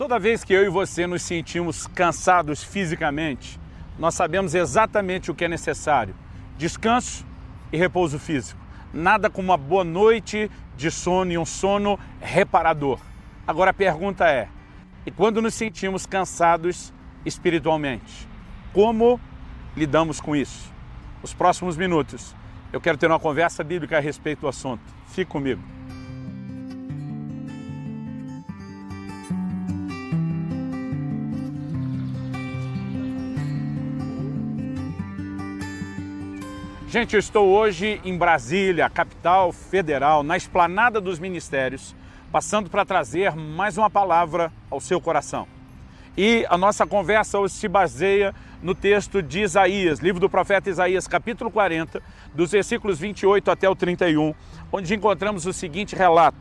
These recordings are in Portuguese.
Toda vez que eu e você nos sentimos cansados fisicamente, nós sabemos exatamente o que é necessário: descanso e repouso físico. Nada como uma boa noite de sono e um sono reparador. Agora a pergunta é: e quando nos sentimos cansados espiritualmente, como lidamos com isso? Nos próximos minutos eu quero ter uma conversa bíblica a respeito do assunto. Fique comigo. Gente, eu estou hoje em Brasília, capital federal, na esplanada dos ministérios, passando para trazer mais uma palavra ao seu coração. E a nossa conversa hoje se baseia no texto de Isaías, livro do profeta Isaías, capítulo 40, dos versículos 28 até o 31, onde encontramos o seguinte relato: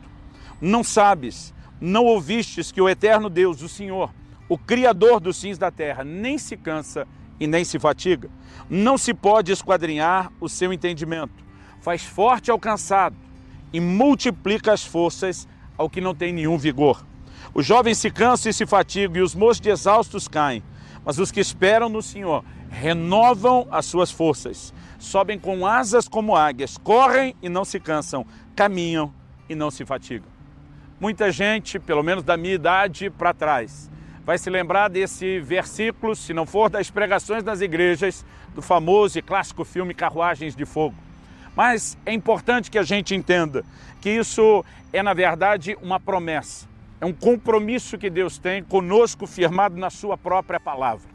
Não sabes, não ouvistes que o eterno Deus, o Senhor, o Criador dos fins da terra, nem se cansa e nem se fatiga? Não se pode esquadrinhar o seu entendimento. Faz forte ao cansado e multiplica as forças ao que não tem nenhum vigor. Os jovens se cansam e se fatigam, e os moços exaustos caem. Mas os que esperam no Senhor renovam as suas forças. Sobem com asas como águias, correm e não se cansam, caminham e não se fatigam. Muita gente, pelo menos da minha idade para trás, vai se lembrar desse versículo, se não for das pregações das igrejas, do famoso e clássico filme Carruagens de Fogo. Mas é importante que a gente entenda que isso é, na verdade, uma promessa. É um compromisso que Deus tem conosco, firmado na sua própria palavra.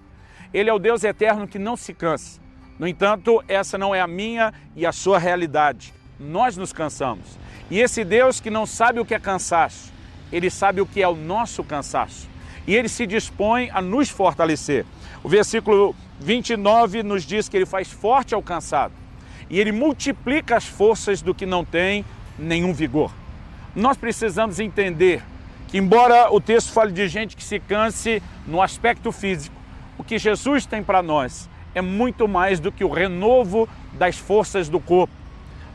Ele é o Deus eterno que não se cansa. No entanto, essa não é a minha e a sua realidade. Nós nos cansamos. E esse Deus que não sabe o que é cansaço, Ele sabe o que é o nosso cansaço. E Ele se dispõe a nos fortalecer. O versículo 29 nos diz que Ele faz forte ao cansado e Ele multiplica as forças do que não tem nenhum vigor. Nós precisamos entender que, embora o texto fale de gente que se canse no aspecto físico, o que Jesus tem para nós é muito mais do que o renovo das forças do corpo.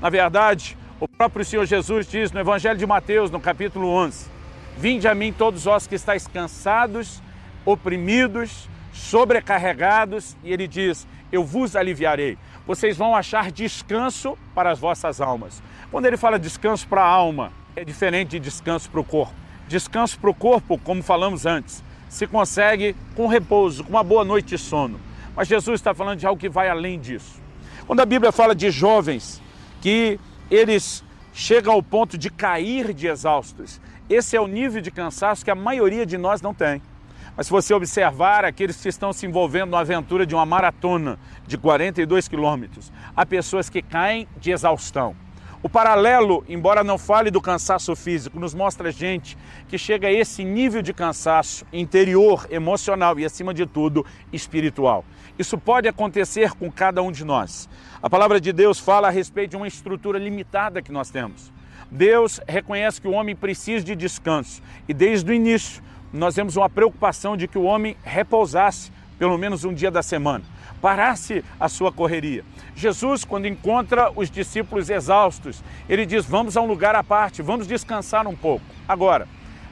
Na verdade, o próprio Senhor Jesus diz no Evangelho de Mateus, no capítulo 11, Vinde a mim todos vós que estáis cansados, oprimidos, sobrecarregados, e Ele diz, eu vos aliviarei. Vocês vão achar descanso para as vossas almas. Quando Ele fala descanso para a alma, é diferente de descanso para o corpo. Descanso para o corpo, como falamos antes, se consegue com repouso, com uma boa noite de sono. Mas Jesus está falando de algo que vai além disso. Quando a Bíblia fala de jovens que eles chegam ao ponto de cair de exaustos, esse é o nível de cansaço que a maioria de nós não tem. Mas se você observar aqueles que estão se envolvendo na aventura de uma maratona de 42 quilômetros, há pessoas que caem de exaustão. O paralelo, embora não fale do cansaço físico, nos mostra gente que chega a esse nível de cansaço interior, emocional e, acima de tudo, espiritual. Isso pode acontecer com cada um de nós. A palavra de Deus fala a respeito de uma estrutura limitada que nós temos. Deus reconhece que o homem precisa de descanso e desde o início nós temos uma preocupação de que o homem repousasse pelo menos um dia da semana, parasse a sua correria. Jesus, quando encontra os discípulos exaustos, ele diz, vamos a um lugar à parte, vamos descansar um pouco. Agora,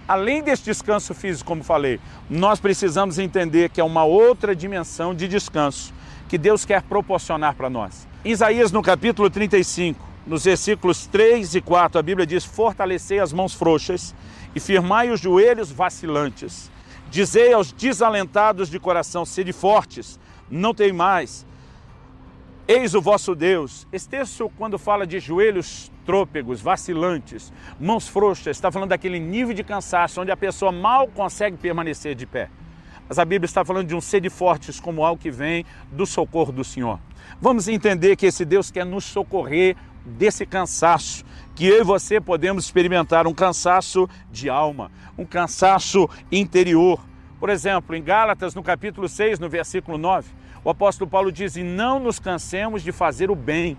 além desse descanso físico, como falei, nós precisamos entender que é uma outra dimensão de descanso que Deus quer proporcionar para nós. Em Isaías, no capítulo 35, nos versículos 3 e 4, a Bíblia diz, fortalecei as mãos frouxas e firmai os joelhos vacilantes. Dizei aos desalentados de coração, sede fortes, não teimais, eis o vosso Deus. Esse texto, quando fala de joelhos trôpegos, vacilantes, mãos frouxas, está falando daquele nível de cansaço onde a pessoa mal consegue permanecer de pé. Mas a Bíblia está falando de um sede fortes como algo que vem do socorro do Senhor. Vamos entender que esse Deus quer nos socorrer desse cansaço, que eu e você podemos experimentar, um cansaço de alma, um cansaço interior. Por exemplo, em Gálatas, no capítulo 6, no versículo 9, o apóstolo Paulo diz, e não nos cansemos de fazer o bem,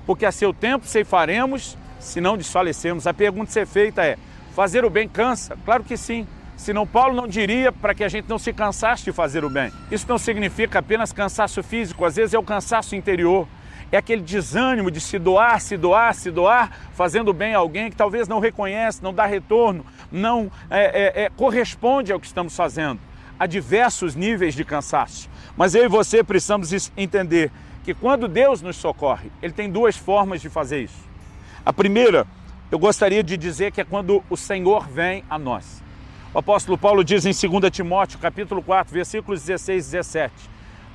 porque a seu tempo ceifaremos, se não desfalecemos. A pergunta a ser feita é, fazer o bem cansa? Claro que sim. Senão Paulo não diria para que a gente não se cansasse de fazer o bem. Isso não significa apenas cansaço físico, às vezes é o cansaço interior. É aquele desânimo de se doar, fazendo bem a alguém que talvez não reconhece, não dá retorno, não corresponde ao que estamos fazendo. Há diversos níveis de cansaço, mas eu e você precisamos entender que quando Deus nos socorre, Ele tem duas formas de fazer isso. A primeira, eu gostaria de dizer que é quando o Senhor vem a nós. O apóstolo Paulo diz em 2 Timóteo, capítulo 4, versículos 16 e 17,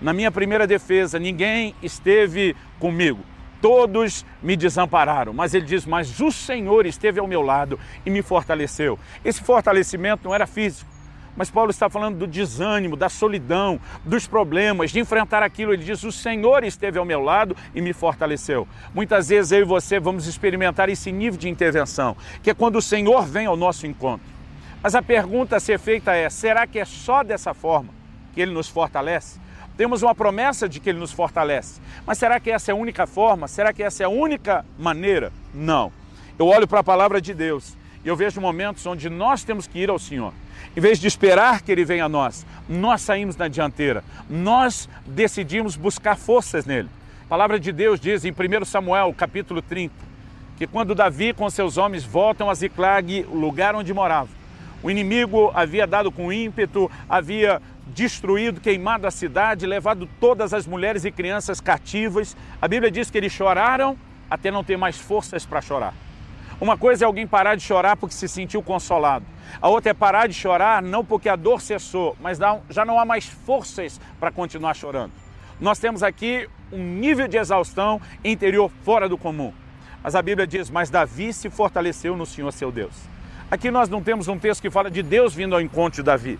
na minha primeira defesa, ninguém esteve comigo, todos me desampararam, mas ele diz, mas o Senhor esteve ao meu lado e me fortaleceu. Esse fortalecimento não era físico, mas Paulo está falando do desânimo, da solidão, dos problemas, de enfrentar aquilo. Ele diz, o Senhor esteve ao meu lado e me fortaleceu. Muitas vezes eu e você vamos experimentar esse nível de intervenção, que é quando o Senhor vem ao nosso encontro. Mas a pergunta a ser feita é, será que é só dessa forma que Ele nos fortalece? Temos uma promessa de que Ele nos fortalece, mas será que essa é a única forma? Será que essa é a única maneira? Não. Eu olho para a palavra de Deus e eu vejo momentos onde nós temos que ir ao Senhor. Em vez de esperar que Ele venha a nós, nós saímos na dianteira, nós decidimos buscar forças nele. A palavra de Deus diz em 1 Samuel, capítulo 30, que quando Davi com seus homens voltam a Ziclag, o lugar onde morava, o inimigo havia dado com ímpeto, havia destruído, queimado a cidade, levado todas as mulheres e crianças cativas. A Bíblia diz que eles choraram até não ter mais forças para chorar. Uma coisa é alguém parar de chorar porque se sentiu consolado. A outra é parar de chorar não porque a dor cessou, mas já não há mais forças para continuar chorando. Nós temos aqui um nível de exaustão interior fora do comum. Mas a Bíblia diz, mas Davi se fortaleceu no Senhor seu Deus. Aqui nós não temos um texto que fala de Deus vindo ao encontro de Davi.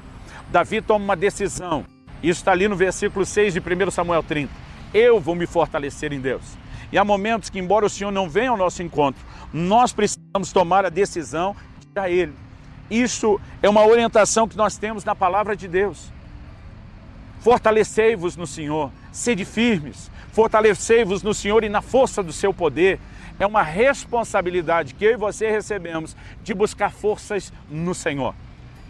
Davi toma uma decisão. Isso está ali no versículo 6 de 1 Samuel 30. Eu vou me fortalecer em Deus. E há momentos que, embora o Senhor não venha ao nosso encontro, nós precisamos tomar a decisão de ir a Ele. Isso é uma orientação que nós temos na palavra de Deus. Fortalecei-vos no Senhor, sede firmes, fortalecei-vos no Senhor e na força do seu poder. É uma responsabilidade que eu e você recebemos de buscar forças no Senhor.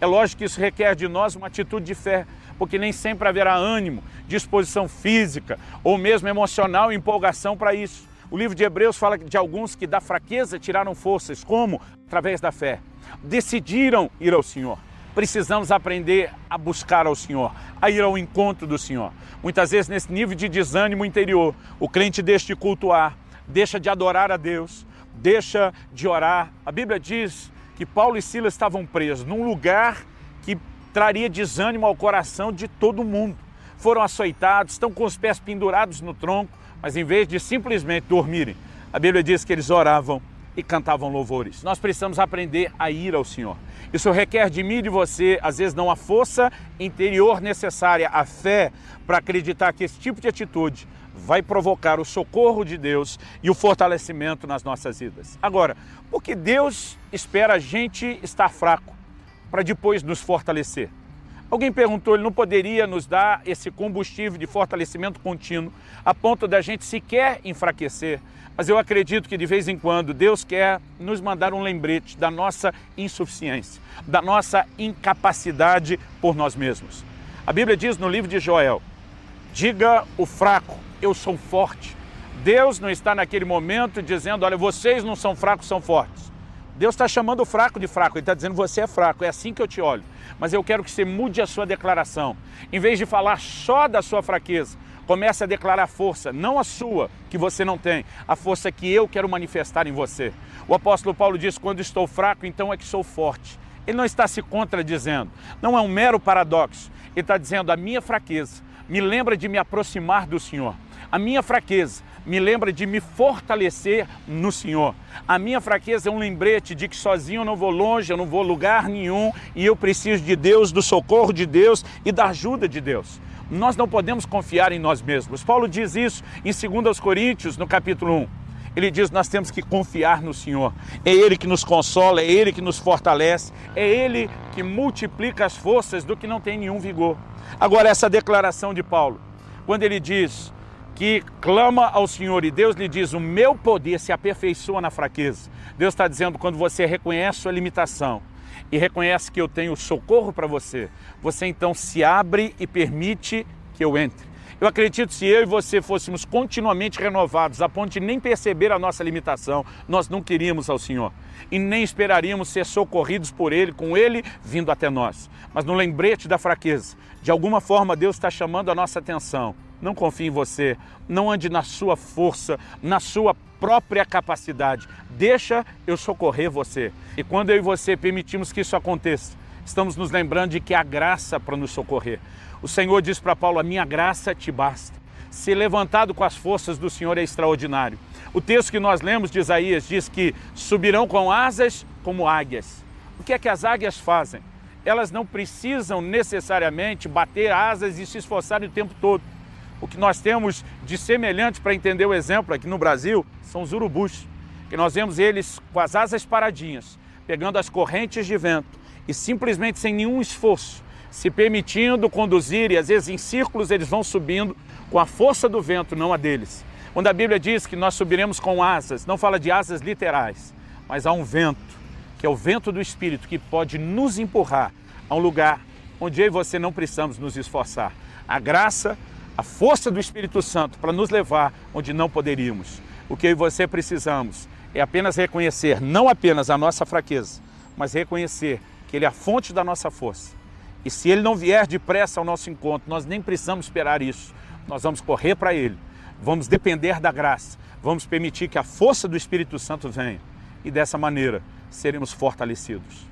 É lógico que isso requer de nós uma atitude de fé, porque nem sempre haverá ânimo, disposição física ou mesmo emocional e empolgação para isso. O livro de Hebreus fala de alguns que da fraqueza tiraram forças, como? Através da fé. Decidiram ir ao Senhor. Precisamos aprender a buscar ao Senhor, a ir ao encontro do Senhor. Muitas vezes nesse nível de desânimo interior, o crente deixa de cultuar, deixa de adorar a Deus, deixa de orar. A Bíblia diz que Paulo e Silas estavam presos num lugar que traria desânimo ao coração de todo mundo. Foram açoitados, estão com os pés pendurados no tronco, mas em vez de simplesmente dormirem, a Bíblia diz que eles oravam e cantavam louvores. Nós precisamos aprender a ir ao Senhor. Isso requer de mim e de você, às vezes não a força interior necessária, a fé, para acreditar que esse tipo de atitude vai provocar o socorro de Deus e o fortalecimento nas nossas vidas. Agora, por que Deus espera a gente estar fraco para depois nos fortalecer? Alguém perguntou, Ele não poderia nos dar esse combustível de fortalecimento contínuo a ponto da gente sequer enfraquecer? Mas eu acredito que de vez em quando Deus quer nos mandar um lembrete da nossa insuficiência, da nossa incapacidade por nós mesmos. A Bíblia diz no livro de Joel, diga o fraco, eu sou forte. Deus não está naquele momento dizendo, olha, vocês não são fracos, são fortes. Deus está chamando o fraco de fraco, Ele está dizendo, você é fraco, é assim que eu te olho. Mas eu quero que você mude a sua declaração. Em vez de falar só da sua fraqueza, comece a declarar força, não a sua, que você não tem, a força que eu quero manifestar em você. O apóstolo Paulo diz, quando estou fraco, então é que sou forte. Ele não está se contradizendo, não é um mero paradoxo. Ele está dizendo, a minha fraqueza me lembra de me aproximar do Senhor. A minha fraqueza me lembra de me fortalecer no Senhor. A minha fraqueza é um lembrete de que sozinho eu não vou longe, eu não vou lugar nenhum e eu preciso de Deus, do socorro de Deus e da ajuda de Deus. Nós não podemos confiar em nós mesmos. Paulo diz isso em 2 Coríntios, no capítulo 1. Ele diz, nós temos que confiar no Senhor. É Ele que nos consola, é Ele que nos fortalece, é Ele que multiplica as forças do que não tem nenhum vigor. Agora, essa declaração de Paulo, quando ele diz que clama ao Senhor e Deus lhe diz, o meu poder se aperfeiçoa na fraqueza. Deus está dizendo, quando você reconhece sua limitação e reconhece que eu tenho socorro para você, você então se abre e permite que eu entre. Eu acredito que se eu e você fôssemos continuamente renovados, a ponto de nem perceber a nossa limitação, nós não queríamos ao Senhor. E nem esperaríamos ser socorridos por Ele, com Ele vindo até nós. Mas no lembrete da fraqueza, de alguma forma Deus está chamando a nossa atenção. Não confie em você, não ande na sua força, na sua própria capacidade. Deixa eu socorrer você. E quando eu e você permitimos que isso aconteça, estamos nos lembrando de que há graça para nos socorrer. O Senhor diz para Paulo, a minha graça te basta. Ser levantado com as forças do Senhor é extraordinário. O texto que nós lemos de Isaías diz que subirão com asas como águias. O que é que as águias fazem? Elas não precisam necessariamente bater asas e se esforçarem o tempo todo. O que nós temos de semelhante para entender o exemplo aqui no Brasil são os urubus, que nós vemos eles com as asas paradinhas, pegando as correntes de vento e simplesmente sem nenhum esforço, se permitindo conduzir e às vezes em círculos eles vão subindo com a força do vento, não a deles. Quando a Bíblia diz que nós subiremos com asas, não fala de asas literais, mas há um vento, que é o vento do Espírito, que pode nos empurrar a um lugar onde eu e você não precisamos nos esforçar. A graça, a força do Espírito Santo para nos levar onde não poderíamos. O que eu e você precisamos é apenas reconhecer, não apenas a nossa fraqueza, mas reconhecer que Ele é a fonte da nossa força. E se Ele não vier depressa ao nosso encontro, nós nem precisamos esperar isso. Nós vamos correr para Ele, vamos depender da graça, vamos permitir que a força do Espírito Santo venha. E dessa maneira seremos fortalecidos.